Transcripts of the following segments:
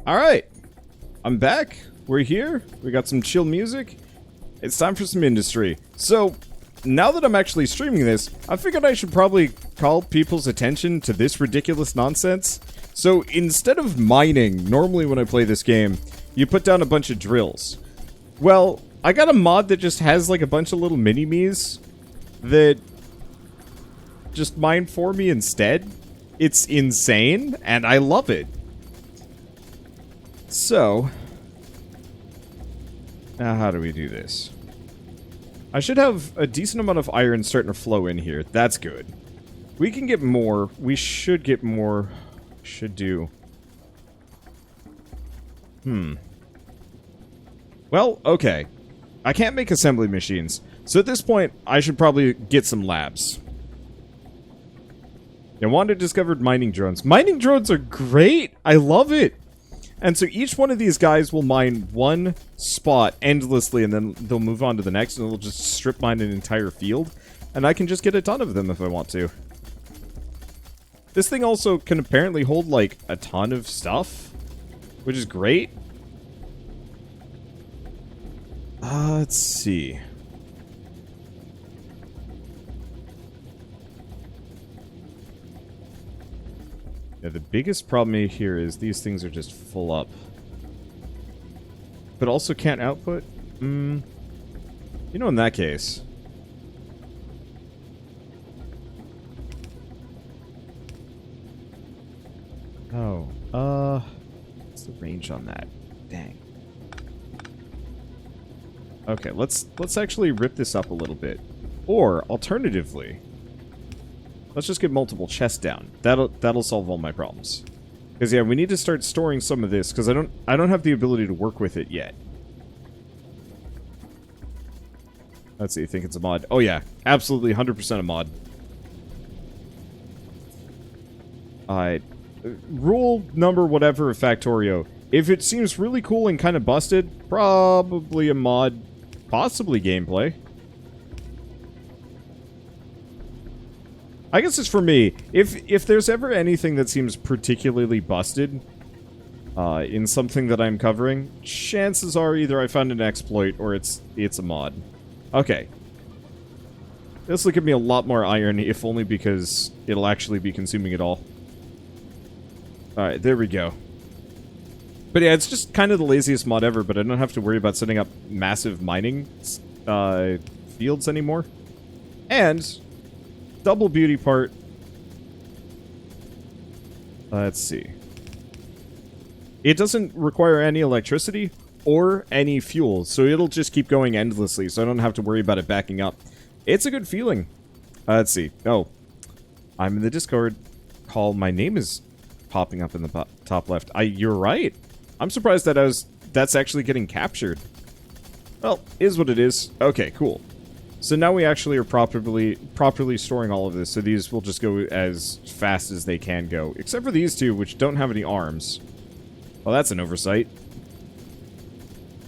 Alright, I'm back. We're here. We got some chill music. It's time for some industry. So, now that I'm actually streaming this, I figured I should probably call people's attention to this ridiculous nonsense. So, instead of mining, normally when I play this game, you put down a bunch of drills. Well, I got a mod that just has like a bunch of little mini-me's that just mine for me instead. It's insane, and I love it. So, now how do we do this? I should have a decent amount of iron starting to flow in here. That's good. We can get more. We should get more. Should do. Well, okay. I can't make assembly machines. So at this point, I should probably get some labs. And Wanda discovered mining drones. Mining drones are great! I love it! And so each one of these guys will mine one spot endlessly, and then they'll move on to the next, and they'll just strip mine an entire field. And I can just get a ton of them if I want to. This thing also can apparently hold, like, a ton of stuff, which is great. Let's see. Yeah, the biggest problem here is these things are just full up. But also can't output? You know, in that case. Oh, what's the range on that? Dang. Okay, let's actually rip this up a little bit. Or, alternatively, let's just get multiple chests down. That'll solve all my problems. Because yeah, we need to start storing some of this because I don't have the ability to work with it yet. Let's see, I think it's a mod. Oh yeah, absolutely 100% a mod. Rule number whatever of Factorio. If it seems really cool and kind of busted, probably a mod, possibly gameplay. I guess it's for me. If there's ever anything that seems particularly busted in something that I'm covering, chances are either I found an exploit or it's a mod. Okay. This will give me a lot more iron, if only because it'll actually be consuming it all. Alright, there we go. But yeah, it's just kind of the laziest mod ever, but I don't have to worry about setting up massive mining fields anymore. And double beauty part. Let's see. It doesn't require any electricity or any fuel, so it'll just keep going endlessly, so I don't have to worry about it backing up. It's a good feeling. Let's see. Oh. I'm in the Discord. Call. My name is popping up in the top left. You're right. I'm surprised that that's actually getting captured. Well, is what it is. Okay, cool. So now we actually are properly storing all of this, so these will just go as fast as they can go. Except for these two, which don't have any arms. Well, that's an oversight.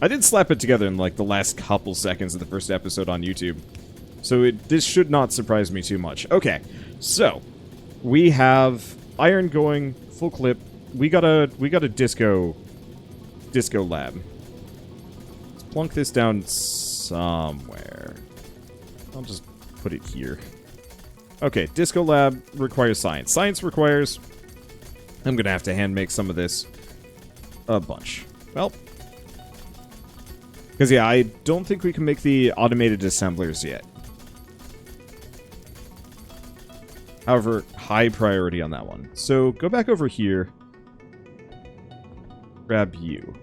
I did slap it together in, like, the last couple seconds of the first episode on YouTube. So this should not surprise me too much. Okay, so we have iron going, full clip. We got a disco lab. Let's plunk this down somewhere. I'll just put it here. Okay, Disco Lab requires science. Science requires... I'm gonna have to hand make some of this. A bunch. Well. Because, yeah, I don't think we can make the automated assemblers yet. However, high priority on that one. So, go back over here. Grab you.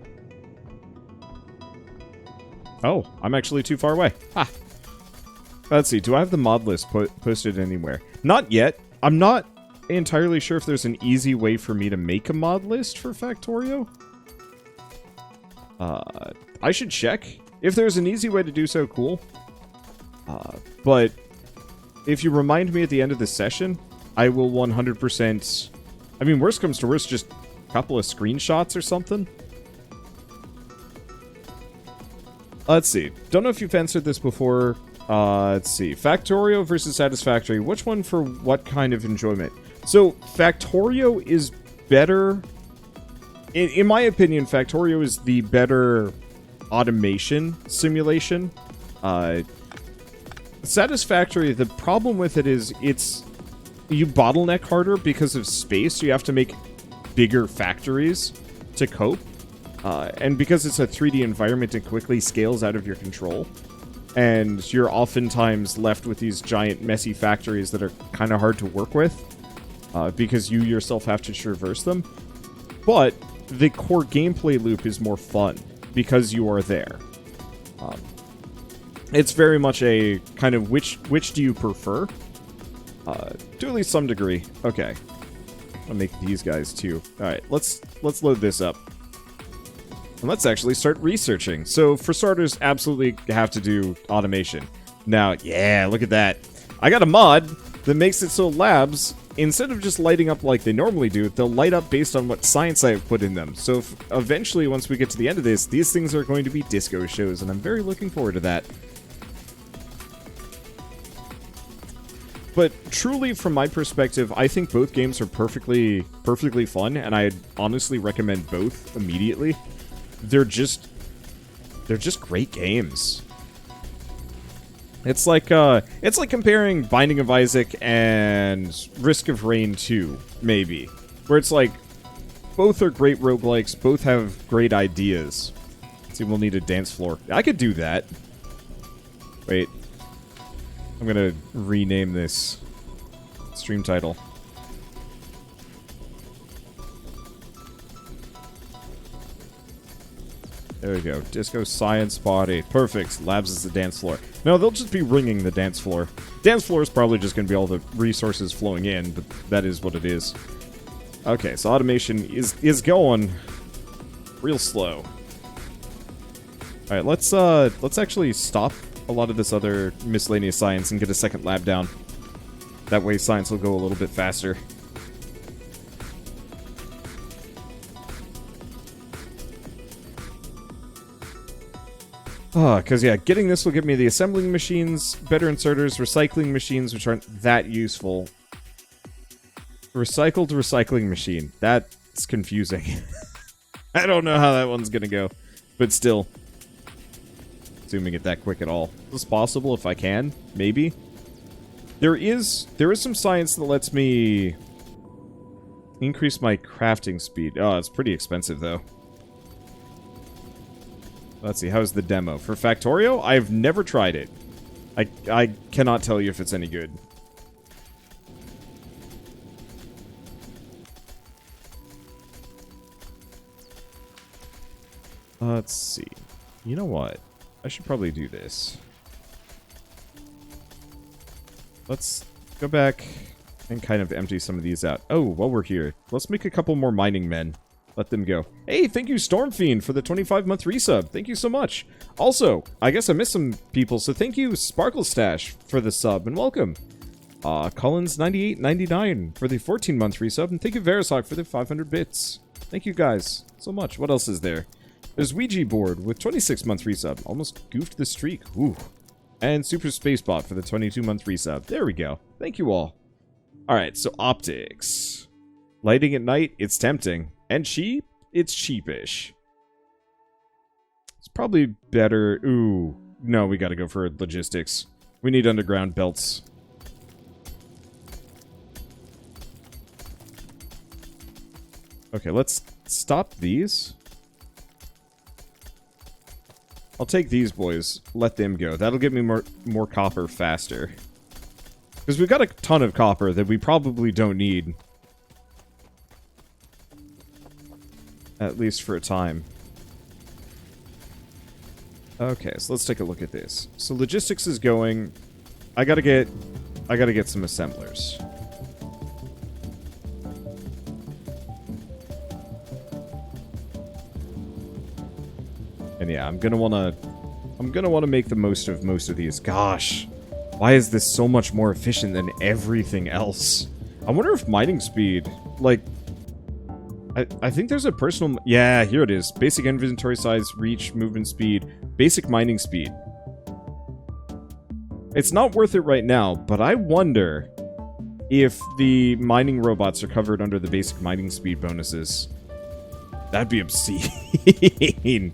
Oh, I'm actually too far away. Ha! Let's see, do I have the mod list posted anywhere? Not yet. I'm not entirely sure if there's an easy way for me to make a mod list for Factorio. I should check. If there's an easy way to do so, cool. But if you remind me at the end of this session, I will 100%... I mean, worst comes to worst, just a couple of screenshots or something. Let's see. Don't know if you've answered this before. Let's see. Factorio versus Satisfactory. Which one for what kind of enjoyment? So, Factorio is better in my opinion, Factorio is the better automation simulation. Satisfactory, the problem with it is you bottleneck harder because of space. You have to make bigger factories to cope. And because it's a 3D environment, it quickly scales out of your control. And you're oftentimes left with these giant, messy factories that are kind of hard to work with. Because you yourself have to traverse them. But the core gameplay loop is more fun because you are there. It's very much a kind of which do you prefer? To at least some degree. Okay. I'll make these guys too. Alright, let's load this up. And let's actually start researching. So, for starters, absolutely have to do automation. Now, yeah, look at that. I got a mod that makes it so labs, instead of just lighting up like they normally do, they'll light up based on what science I have put in them. So, eventually, once we get to the end of this, these things are going to be disco shows, and I'm very looking forward to that. But truly, from my perspective, I think both games are perfectly fun, and I honestly recommend both immediately. They're just great games. It's like comparing Binding of Isaac and Risk of Rain 2, maybe. Where it's like, both are great roguelikes, both have great ideas. Let's see, we'll need a dance floor. I could do that. Wait. I'm gonna rename this stream title. There we go. Disco Science Body. Perfect. Labs is the dance floor. No, they'll just be ringing the dance floor. Dance floor is probably just going to be all the resources flowing in, but that is what it is. Okay, so automation is going real slow. Alright, let's actually stop a lot of this other miscellaneous science and get a second lab down. That way science will go a little bit faster. Because, yeah, getting this will give me the assembling machines, better inserters, recycling machines, which aren't that useful. Recycled recycling machine. That's confusing. I don't know how that one's gonna go. But still. Zooming it that quick at all. Is this possible if I can? Maybe? There is some science that lets me increase my crafting speed. Oh, it's pretty expensive, though. Let's see, how's the demo? For Factorio, I've never tried it. I cannot tell you if it's any good. Let's see. You know what? I should probably do this. Let's go back and kind of empty some of these out. Oh, while we're here, let's make a couple more mining men. Let them go. Hey, thank you, Stormfiend, for the 25-month resub. Thank you so much. Also, I guess I missed some people, so thank you, Sparkle Stash, for the sub, and welcome. Collins9899 for the 14-month resub, and thank you, Verisok, for the 500 bits. Thank you, guys, so much. What else is there? There's Ouija Board with 26-month resub. Almost goofed the streak. Ooh. And Super Spacebot for the 22-month resub. There we go. Thank you all. Alright, so optics. Lighting at night, it's tempting. And cheap? It's cheapish. It's probably better... Ooh. No, we gotta go for logistics. We need underground belts. Okay, let's stop these. I'll take these boys. Let them go. That'll give me more copper faster. Because we've got a ton of copper that we probably don't need. At least for a time. Okay, so let's take a look at this. So logistics is going. I gotta get some assemblers. And yeah, I'm gonna wanna make the most of these. Gosh, why is this so much more efficient than everything else? I wonder if mining speed, like, I think there's a personal... Yeah, here it is. Basic inventory size, reach, movement speed, basic mining speed. It's not worth it right now, but I wonder if the mining robots are covered under the basic mining speed bonuses. That'd be obscene.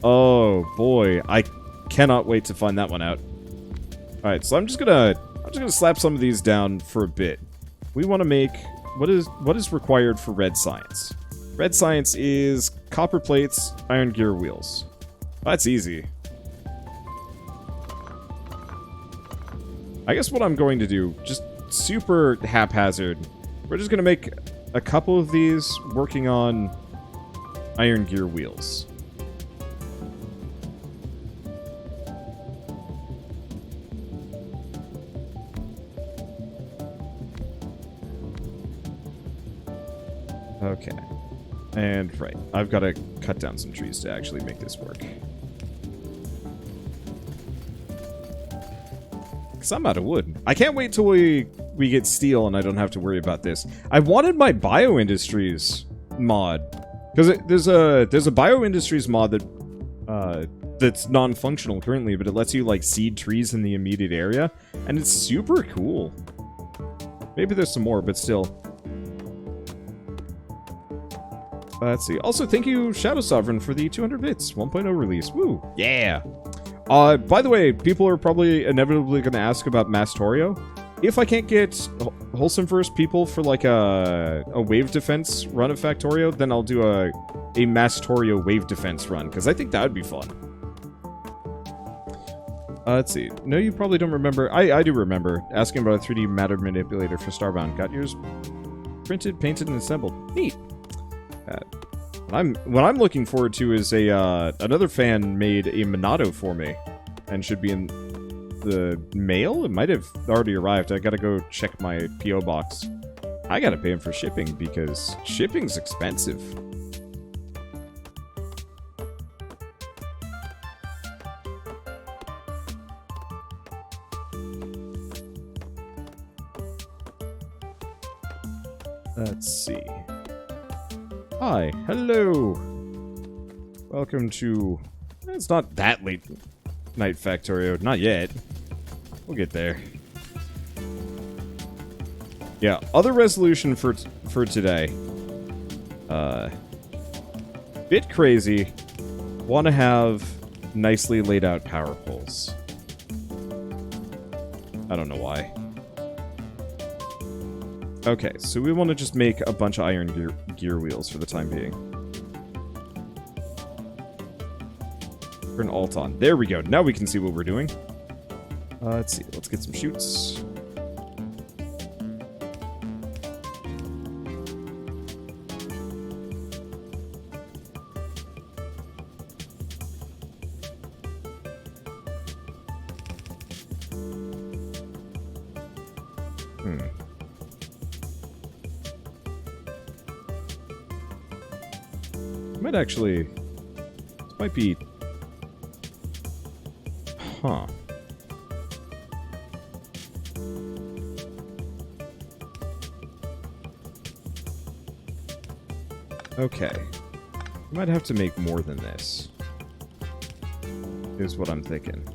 Oh boy, I cannot wait to find that one out. All right, so I'm just gonna slap some of these down for a bit. We want to make what is required for red science. Red science is copper plates, iron gear wheels. That's easy. I guess what I'm going to do, just super haphazard, we're just gonna make a couple of these working on iron gear wheels. Okay. And, right, I've got to cut down some trees to actually make this work. Because I'm out of wood. I can't wait till we get steel and I don't have to worry about this. I wanted my bioindustries mod. Because there's a bioindustries mod that that's non-functional currently, but it lets you, like, seed trees in the immediate area. And it's super cool. Maybe there's some more, but still. Let's see. Also, thank you, Shadow Sovereign, for the 200 bits 1.0 release. Woo! Yeah! By the way, people are probably inevitably going to ask about Factorio. If I can't get Wholesome First people for, like, a wave defense run of Factorio, then I'll do a Factorio wave defense run, because I think that would be fun. Let's see. No, you probably don't remember. I do remember asking about a 3D matter manipulator for Starbound. Got yours printed, painted, and assembled. Neat! What I'm looking forward to is another fan made a Monado for me, and should be in the mail. It might have already arrived. I gotta go check my PO box. I gotta pay him for shipping because shipping's expensive. Let's see. Hi, hello. Welcome to... It's not that late night Factorio. Not yet. We'll get there. Yeah, other resolution for today. Bit crazy. Want to have nicely laid out power poles. I don't know why. Okay, so we want to just make a bunch of iron gear wheels for the time being. Turn alt on. There we go. Now we can see what we're doing. Let's see. Let's get some chutes. Might actually... This might be... Huh. Okay. Might have to make more than this. Is what I'm thinking.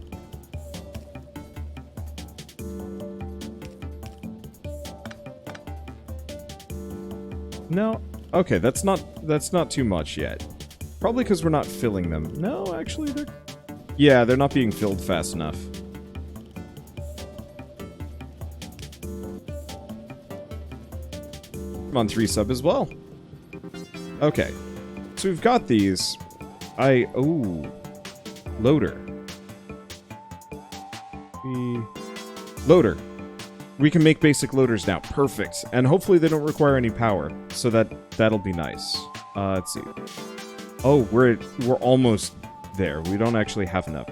No. Okay, that's not too much yet. Probably because we're not filling them. No, actually, they're not being filled fast enough. I'm on 3 sub as well. Okay. So we've got these. Loader. Loader. We can make basic loaders now. Perfect. And hopefully they don't require any power. So that'll be nice. Let's see. Oh, we're almost there. We don't actually have enough.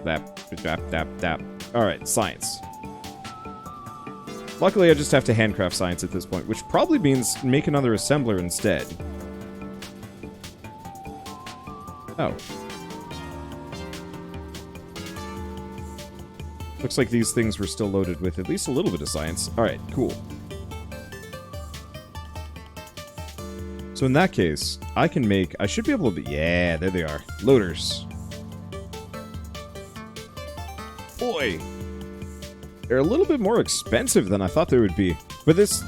Alright, science. Luckily, I just have to handcraft science at this point, which probably means make another assembler instead. Oh. Looks like these things were still loaded with at least a little bit of science. Alright, cool. So in that case, I should be able to... Yeah, there they are. Loaders. Boy! They're a little bit more expensive than I thought they would be. But this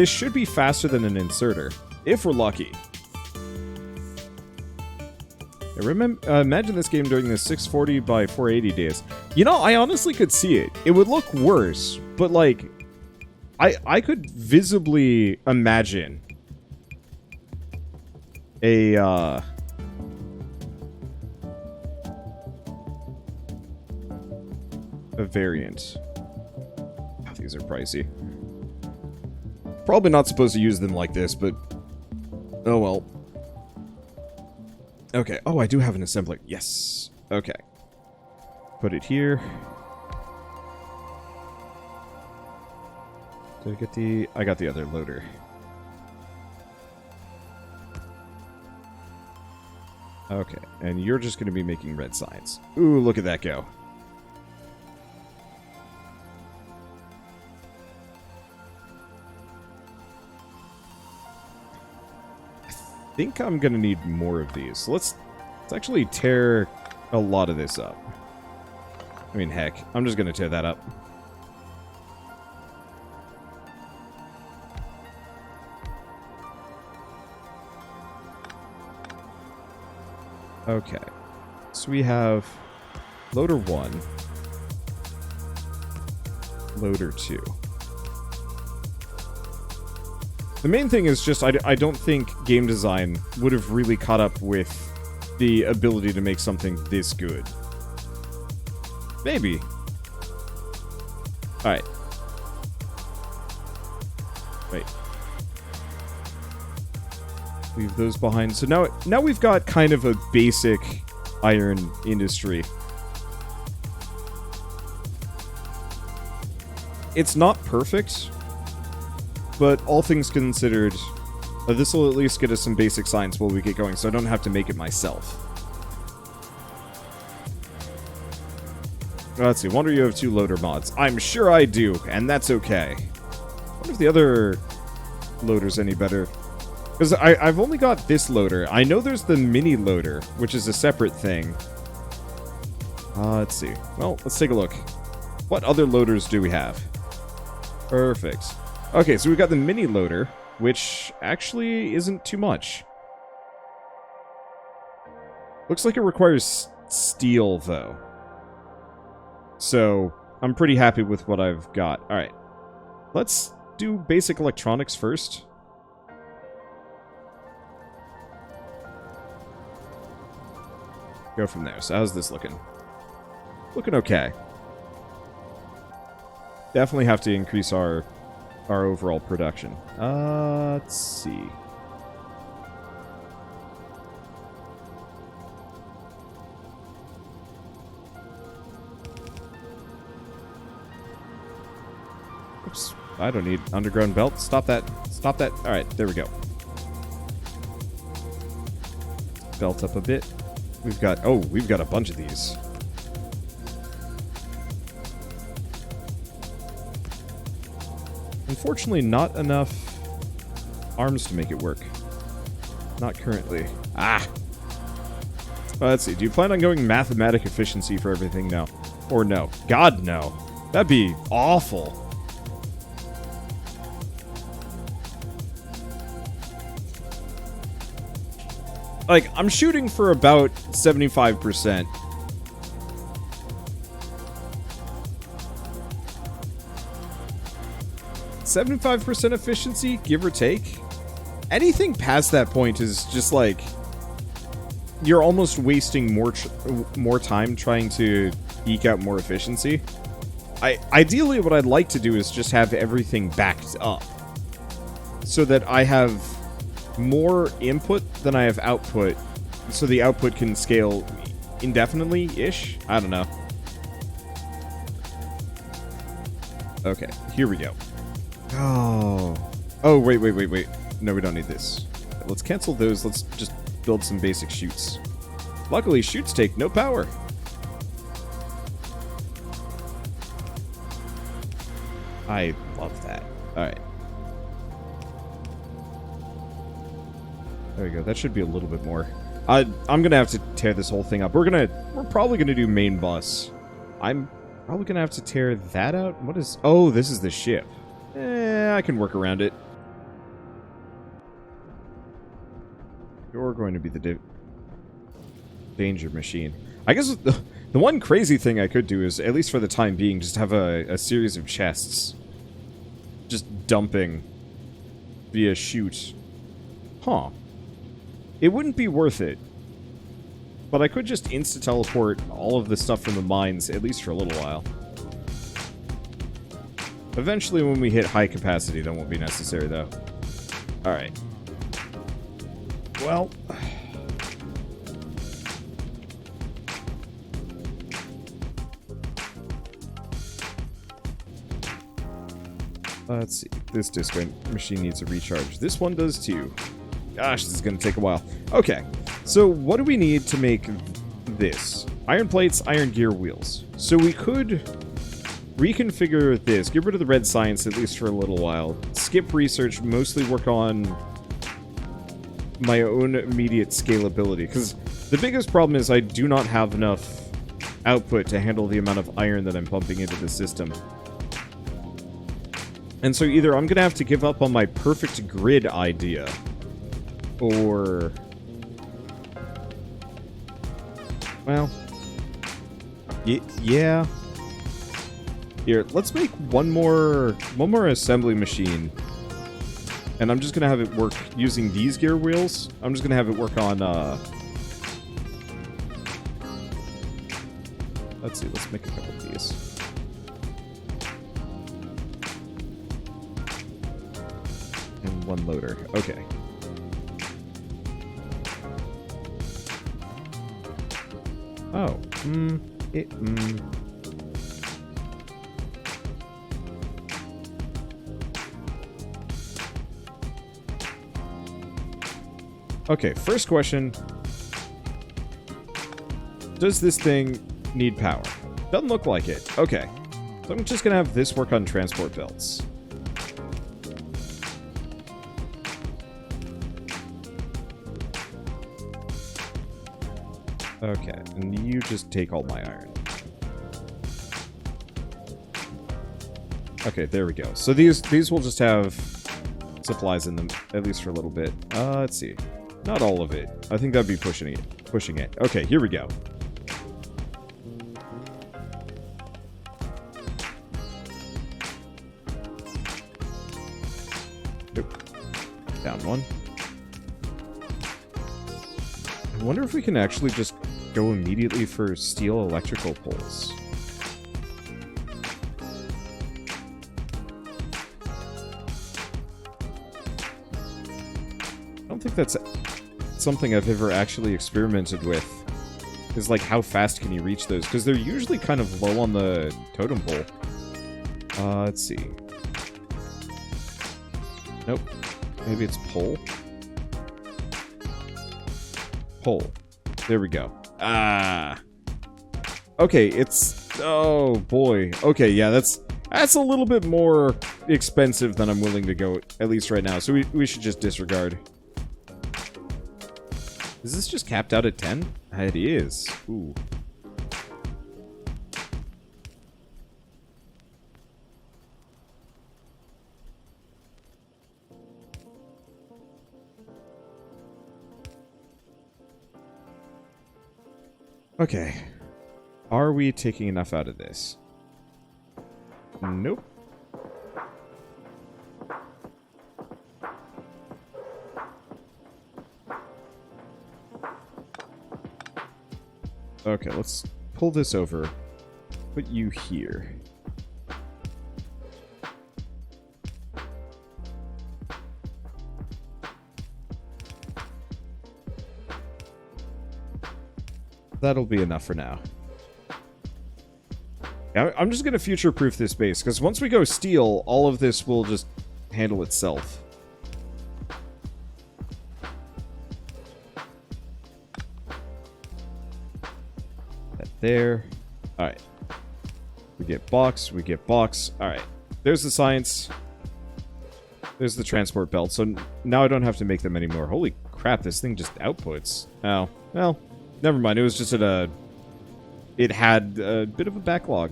should be faster than an inserter. If we're lucky. I remember, imagine this game during the 640 by 480 days. You know, I honestly could see it. It would look worse, but like, I could visibly imagine a variant. Oh, these are pricey. Probably not supposed to use them like this, but oh well. Okay. Oh, I do have an assembler. Yes. Okay. Put it here. Did I get the... I got the other loader. Okay. And you're just going to be making red signs. Ooh, look at that go. I think I'm gonna need more of these. So let's actually tear a lot of this up. I mean, heck, I'm just gonna tear that up. Okay, so we have loader 1, loader 2. The main thing is just, I don't think game design would have really caught up with the ability to make something this good. Maybe. Alright. Wait. Leave those behind. So now we've got kind of a basic iron industry. It's not perfect, but all things considered, this will at least get us some basic science while we get going, so I don't have to make it myself. Let's see, wonder you have 2 loader mods. I'm sure I do, and that's okay. I wonder if the other loader's any better. Because I've only got this loader. I know there's the mini loader, which is a separate thing. Let's see. Well, let's take a look. What other loaders do we have? Perfect. Okay, so we've got the mini loader, which actually isn't too much. Looks like it requires steel, though. So, I'm pretty happy with what I've got. Alright. Let's do basic electronics first. Go from there. So, how's this looking? Looking okay. Definitely have to increase our overall production. Let's see. Oops. I don't need underground belt. Stop that. Stop that. Alright, there we go. Belt up a bit. We've got a bunch of these. Unfortunately, not enough arms to make it work. Not currently. Ah! Let's see. Do you plan on going mathematic efficiency for everything now? Or no? God, no. That'd be awful. Like, I'm shooting for about 75%. %75 efficiency, give or take. Anything past that point is just like you're almost wasting more time trying to eke out more efficiency. Ideally, what I'd like to do is just have everything backed up so that I have more input than I have output, so the output can scale indefinitely-ish. I don't know. Okay, here we go. Oh, wait. No, we don't need this. Let's cancel those. Let's just build some basic chutes. Luckily, chutes take no power. I love that. Alright. There we go. That should be a little bit more. I'm gonna have to tear this whole thing up. We're probably gonna do main bus. I'm probably gonna have to tear that out. What is... Oh, this is the ship. I can work around it. You're going to be the Danger machine. I guess the one crazy thing I could do is, at least for the time being, just have a series of chests. Just dumping via chute. Huh. It wouldn't be worth it. But I could just insta-teleport all of the stuff from the mines, at least for a little while. Eventually, when we hit high capacity, that won't be necessary, though. Alright. Well... let's see. This disc machine needs a recharge. This one does, too. Gosh, this is going to take a while. Okay. So, what do we need to make this? Iron plates, iron gear wheels. So we could reconfigure this. Get rid of the red science, at least for a little while. Skip research, mostly work on my own immediate scalability. Because the biggest problem is I do not have enough output to handle the amount of iron that I'm pumping into the system. And so either I'm going to have to give up on my perfect grid idea, or... well, yeah. Here, let's make one more assembly machine. And I'm just going to have it work using these gear wheels. I'm just going to have it work on, let's see, let's make a couple of these. And one loader. Okay. Oh, Okay, first question. Does this thing need power? Doesn't look like it. Okay. So I'm just gonna have this work on transport belts. Okay, and you just take all my iron. Okay, there we go. So these will just have supplies in them, at least for a little bit. Let's see. Not all of it. I think that'd be pushing it. Okay, here we go. Nope. Down one. I wonder if we can actually just go immediately for steel electrical poles. I don't think that's something I've ever actually experimented with. Is like, how fast can you reach those? Because they're usually kind of low on the totem pole. Let's see. Nope. Maybe it's pole? Pole. There we go. Ah. Okay, it's... oh, boy. Okay, yeah, that's a little bit more expensive than I'm willing to go, at least right now. So we should just disregard. Is this just capped out at 10? It is. Ooh. Okay. Are we taking enough out of this? Nope. Okay, let's pull this over. Put you here. That'll be enough for now. I'm just going to future-proof this base, because once we go steel, all of this will just handle itself. That there. Alright. We get box, we get box. Alright. There's the science. There's the transport belt, so now I don't have to make them anymore. Holy crap, this thing just outputs. Oh, well... never mind, it was just at a... it had a bit of a backlog.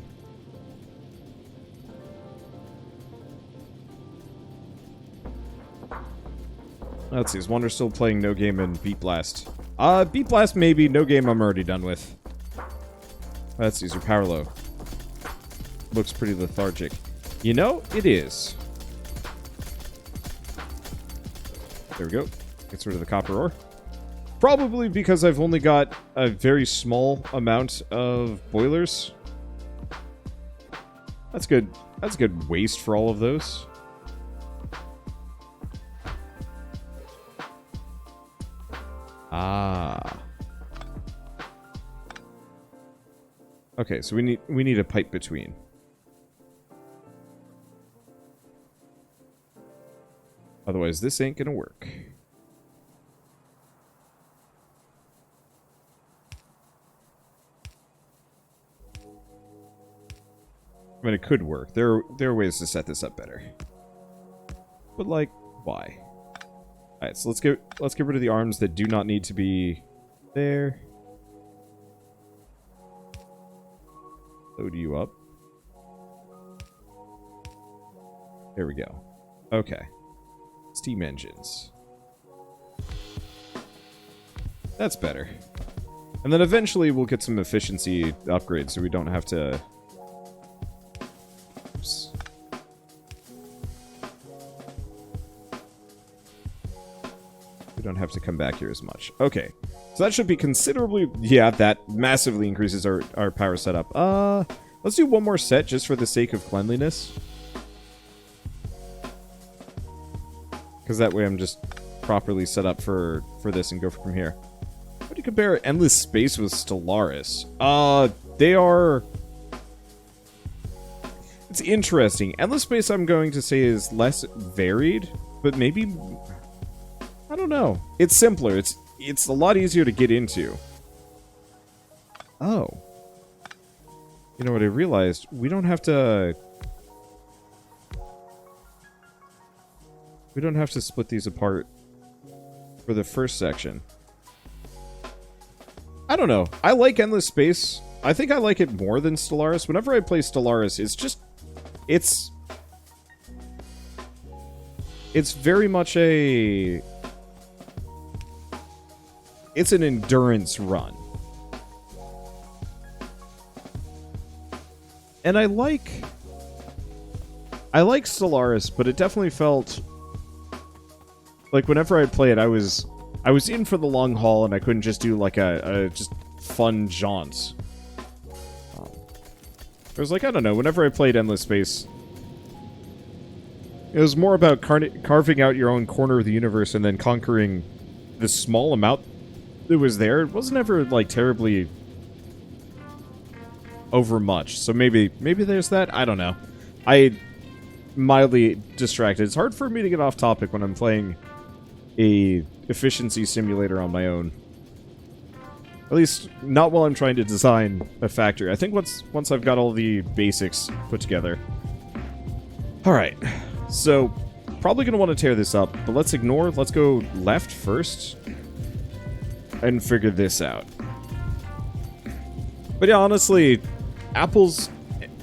Let's see, is Wonder still playing No Game and Beat Blast? Beat Blast maybe. No game I'm already done with. Let's use your power low. Looks pretty lethargic. You know, it is. There we go. Gets rid of the copper ore. Probably because I've only got a very small amount of boilers. That's good. That's good waste for all of those. Ah. Okay, so we need a pipe between. Otherwise, this ain't gonna work. I mean, it could work. There are ways to set this up better. But, like, why? Alright, so let's get rid of the arms that do not need to be there. Load you up. There we go. Okay. Steam engines. That's better. And then eventually we'll get some efficiency upgrades so we don't have to... Oops. We don't have to come back here as much. Okay. So that should be considerably... Yeah, that massively increases our power setup. Let's do one more set just for the sake of cleanliness. Because that way I'm just properly set up for this and go from here. How do you compare Endless Space with Stellaris? They are... It's interesting. Endless Space, I'm going to say, is less varied, but maybe... I don't know. It's simpler. It's a lot easier to get into. Oh. You know what I realized? We don't have to... We don't have to split these apart for the first section. I don't know. I like Endless Space. I think I like it more than Stellaris. Whenever I play Stellaris, it's just... It's very much a... It's an endurance run. And I like Stellaris, but it definitely felt... Like, whenever I'd play it, I was in for the long haul, and I couldn't just do, like, a just fun jaunt. It was like, I don't know, whenever I played Endless Space, it was more about carving out your own corner of the universe and then conquering the small amount that was there. It wasn't ever, like, terribly overmuch. So maybe there's that? I don't know. I mildly distracted. It's hard for me to get off topic when I'm playing a efficiency simulator on my own. At least, not while I'm trying to design a factory. I think once I've got all the basics put together. Alright, so, probably going to want to tear this up, but let's go left first, and figure this out. But yeah, honestly, apples,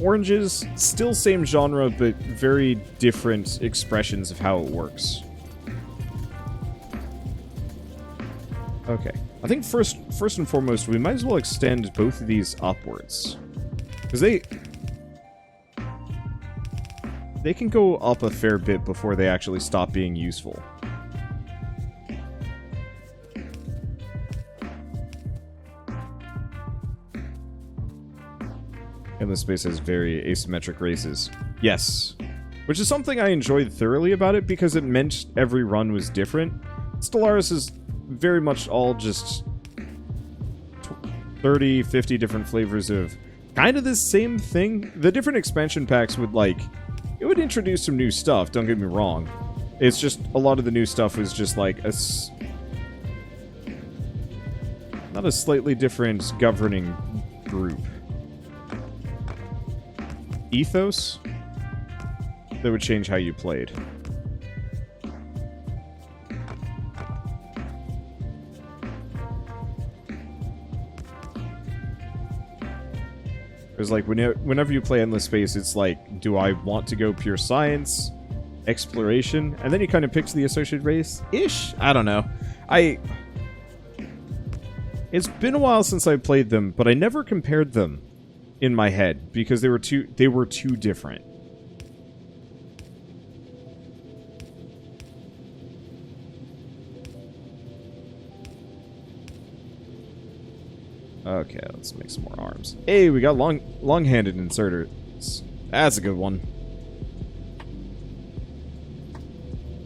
oranges, still same genre, but very different expressions of how it works. Okay. I think first and foremost, we might as well extend both of these upwards. Because they can go up a fair bit before they actually stop being useful. And this space has very asymmetric races. Yes. Which is something I enjoyed thoroughly about it, because it meant every run was different. Stellaris is very much all just 30, 50 different flavors of kind of the same thing. The different expansion packs would, like, it would introduce some new stuff, don't get me wrong. It's just, a lot of the new stuff was just like not a slightly different governing group. Ethos that would change how you played. Because, like, whenever you play Endless Space, it's like, do I want to go pure science, exploration, and then you kind of pick the associated race-ish? I don't know. It's been a while since I played them, but I never compared them in my head because they were too different. Okay, let's make some more arms. Hey, we got long-handed inserters. That's a good one.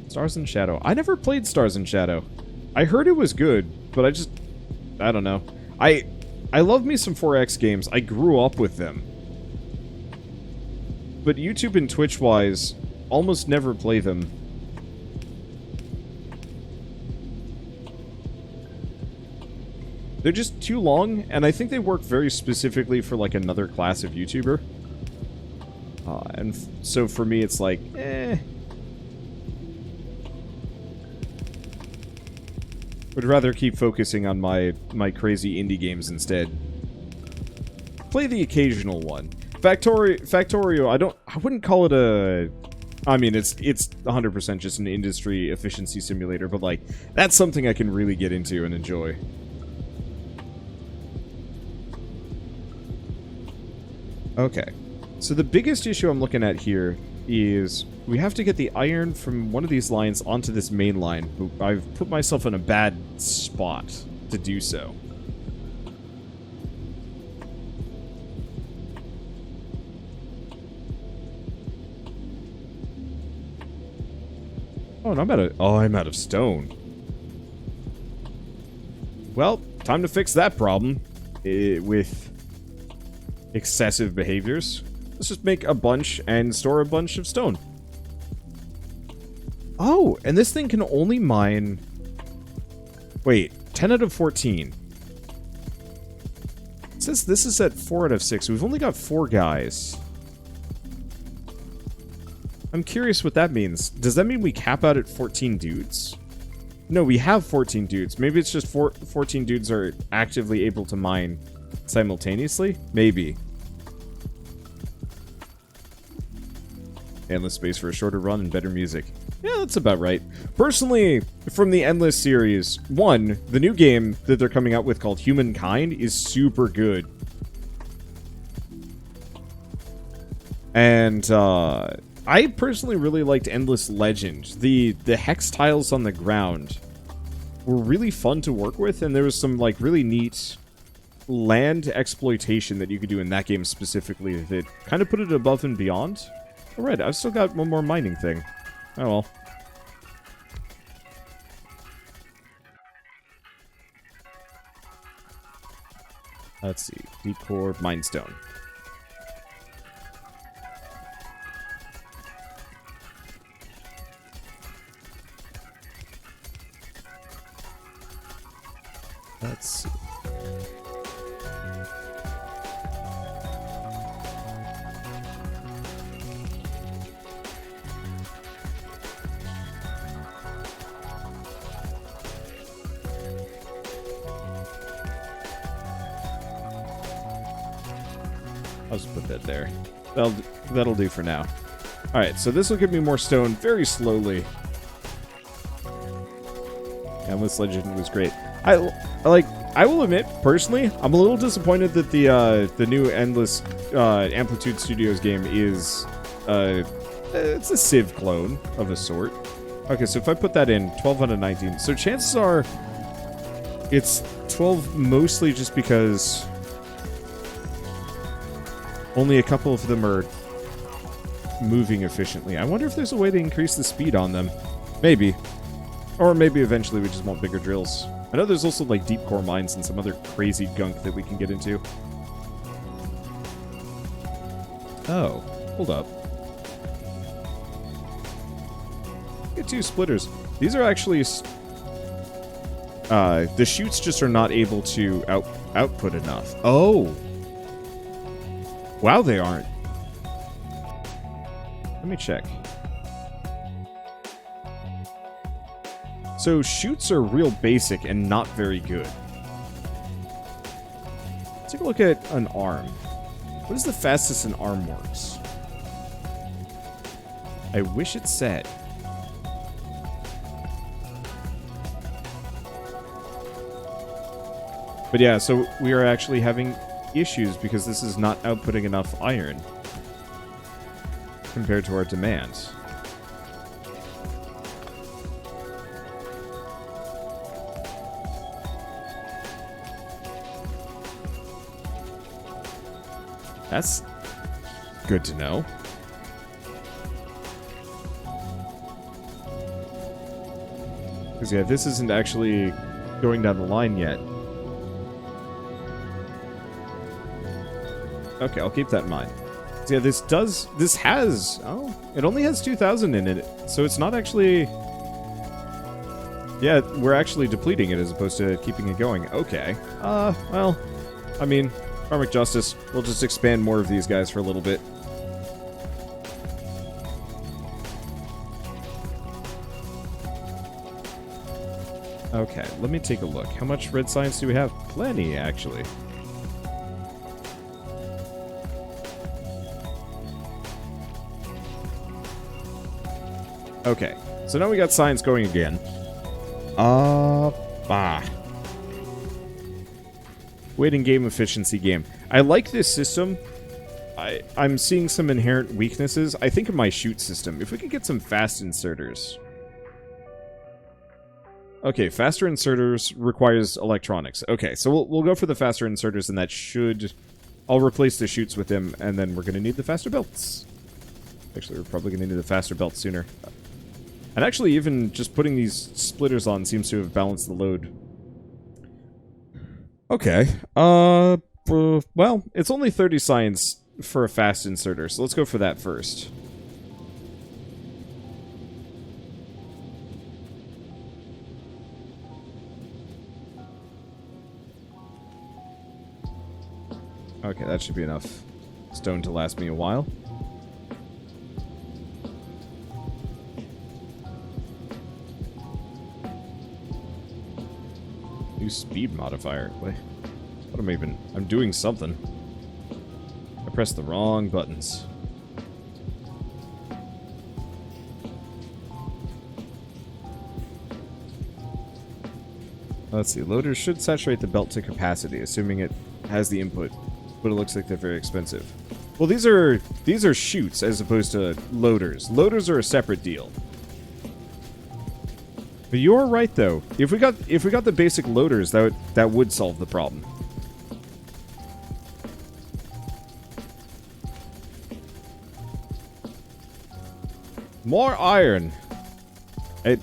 Stars and Shadow. I never played Stars and Shadow. I heard it was good, but I don't know. I love me some 4X games. I grew up with them. But YouTube and Twitch-wise, almost never play them. They're just too long, and I think they work very specifically for, like, another class of YouTuber. So for me, it's like, eh. Would rather keep focusing on my crazy indie games instead. Play the occasional one. Factorio, I wouldn't call it a... I mean, it's 100% just an industry efficiency simulator, but, like, that's something I can really get into and enjoy. Okay, so the biggest issue I'm looking at here is we have to get the iron from one of these lines onto this main line, but I've put myself in a bad spot to do so. Oh, and I'm out of stone. Well, time to fix that problem with excessive behaviors. Let's just make a bunch and store a bunch of stone. Oh, and this thing can only mine... Wait, 10 out of 14. It says this is at 4 out of 6. We've only got 4 guys. I'm curious what that means. Does that mean we cap out at 14 dudes? No, we have 14 dudes. Maybe it's just 14 dudes are actively able to mine simultaneously? Maybe. Endless space for a shorter run and better music. Yeah, that's about right. Personally, from the Endless series, one, the new game that they're coming out with called Humankind is super good. And, I personally really liked Endless Legend. The hex tiles on the ground were really fun to work with, and there was some, like, really neat land exploitation that you could do in that game specifically that kind of put it above and beyond. Alright, I've still got one more mining thing. Oh well. Let's see. Deep core, minestone. Let's see. I'll just put that there. That'll do for now. Alright, so this will give me more stone very slowly. Endless Legend was great. I will admit, personally, I'm a little disappointed that the new Endless Amplitude Studios game is it's a Civ clone of a sort. Okay, so if I put that in, 12 out of 19. So chances are it's 12 mostly just because only a couple of them are moving efficiently. I wonder if there's a way to increase the speed on them. Maybe. Or maybe eventually we just want bigger drills. I know there's also, like, deep core mines and some other crazy gunk that we can get into. Oh, hold up. Get 2 splitters. These are actually... the chutes just are not able to output enough. Oh! Wow, they aren't. Let me check. So, chutes are real basic and not very good. Let's take a look at an arm. What is the fastest an arm works? I wish it said. But But yeah, so we are actually having issues because this is not outputting enough iron compared to our demand. That's good to know. Because, yeah, this isn't actually going down the line yet. Okay, I'll keep that in mind. So, yeah, this has... Oh, it only has 2,000 in it. So it's not actually... Yeah, we're actually depleting it as opposed to keeping it going. Okay. Well, I mean, karmic justice. We'll just expand more of these guys for a little bit. Okay, let me take a look. How much red science do we have? Plenty, actually. Okay, so now we got science going again. Waiting game efficiency game. I like this system. I'm seeing some inherent weaknesses. I think of my shoot system. If we could get some fast inserters... Okay, faster inserters requires electronics. Okay, so we'll go for the faster inserters, and that should... I'll replace the chutes with them, and then we're going to need the faster belts. Actually, we're probably going to need the faster belts sooner. And actually, even just putting these splitters on seems to have balanced the load. Okay, well, it's only 30 science for a fast inserter, so let's go for that first. Okay, that should be enough stone to last me a while. New speed modifier. Wait, what am I even... I'm doing something. I pressed the wrong buttons. Let's see. Loaders should saturate the belt to capacity, assuming it has the input. But it looks like they're very expensive. Well, these are chutes as opposed to loaders. Loaders are a separate deal. But you're right though. If we got the basic loaders, that would solve the problem. More iron.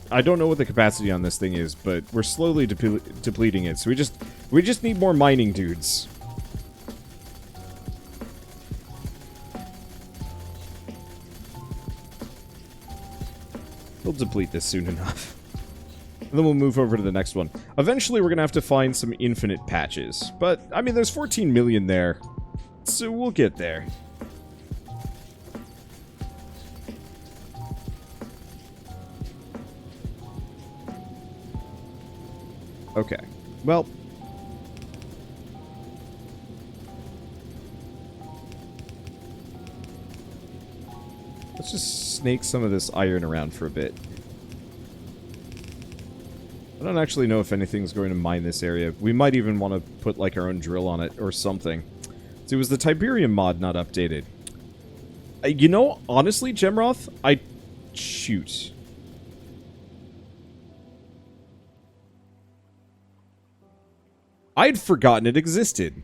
I don't know what the capacity on this thing is, but we're slowly depleting it. So we just need more mining dudes. We'll deplete this soon enough. And then we'll move over to the next one. Eventually, we're going to have to find some infinite patches. But, I mean, there's 14 million there. So we'll get there. Okay. Well... let's just snake some of this iron around for a bit. I don't actually know if anything's going to mine this area. We might even want to put like our own drill on it or something. See, was the Tiberium mod not updated? You know, honestly, Gemroth, shoot. I'd forgotten it existed.